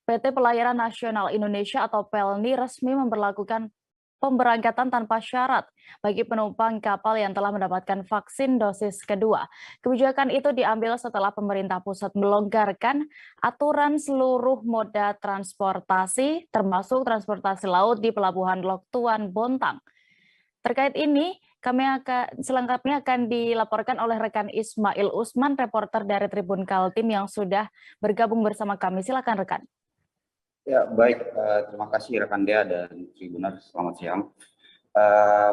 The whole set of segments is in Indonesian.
PT Pelayaran Nasional Indonesia atau PELNI resmi memberlakukan pemberangkatan tanpa syarat bagi penumpang kapal yang telah mendapatkan vaksin dosis kedua. Kebijakan itu diambil setelah pemerintah pusat melonggarkan aturan seluruh moda transportasi, termasuk transportasi laut di Pelabuhan Lok Tuan, Bontang. Terkait ini, selengkapnya akan dilaporkan oleh rekan Ismail Usman, reporter dari Tribun Kaltim yang sudah bergabung bersama kami. Silakan rekan. Ya, baik. Terima kasih rekan Dea dan Tribuner. Selamat siang.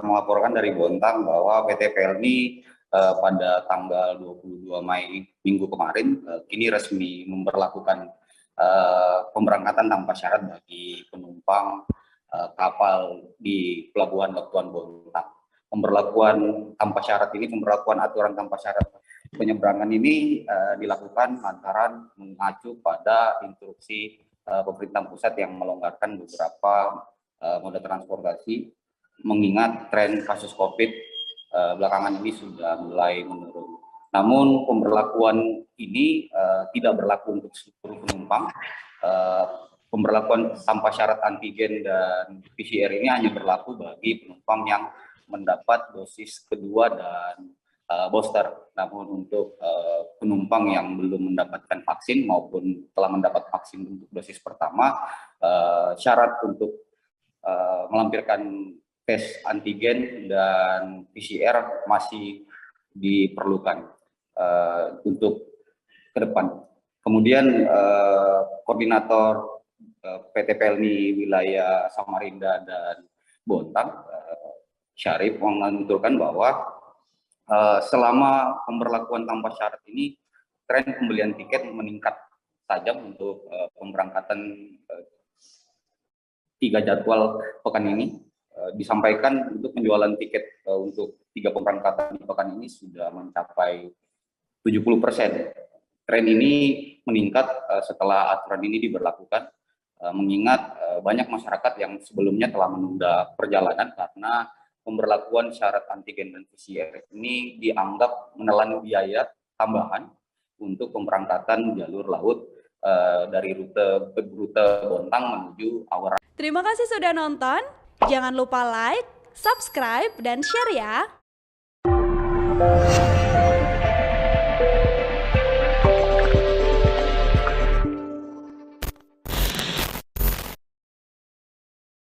Melaporkan dari Bontang bahwa PT PLNI pada tanggal 22 Mei minggu kemarin kini resmi memberlakukan pemberangkatan tanpa syarat bagi penumpang kapal di Pelabuhan Lok Tuan, Bontang. Pemberlakuan aturan tanpa syarat penyeberangan ini dilakukan lantaran mengacu pada instruksi pemerintah pusat yang melonggarkan beberapa moda transportasi, mengingat tren kasus COVID belakangan ini sudah mulai menurun. Namun pemberlakuan ini tidak berlaku untuk seluruh penumpang. Pemberlakuan tanpa syarat antigen dan PCR ini hanya berlaku bagi penumpang yang mendapat dosis kedua dan booster. Namun untuk penumpang yang belum mendapatkan vaksin maupun telah mendapat vaksin untuk dosis pertama, syarat untuk melampirkan tes antigen dan PCR masih diperlukan untuk ke depan. Kemudian koordinator PT PLNI wilayah Samarinda dan Bontang, Syarif, menuturkan bahwa selama pemberlakuan tanpa syarat ini, tren pembelian tiket meningkat tajam untuk pemberangkatan 3 jadwal pekan ini. Disampaikan untuk penjualan tiket untuk 3 pemberangkatan di pekan ini sudah mencapai 70%. Tren ini meningkat setelah aturan ini diberlakukan, mengingat banyak masyarakat yang sebelumnya telah menunda perjalanan karena pemberlakuan syarat antigen dan PCR ini dianggap menelan biaya tambahan untuk pemberangkatan jalur laut dari rute Bontang menuju Awara. Terima kasih sudah nonton. Jangan lupa like, subscribe, dan share ya.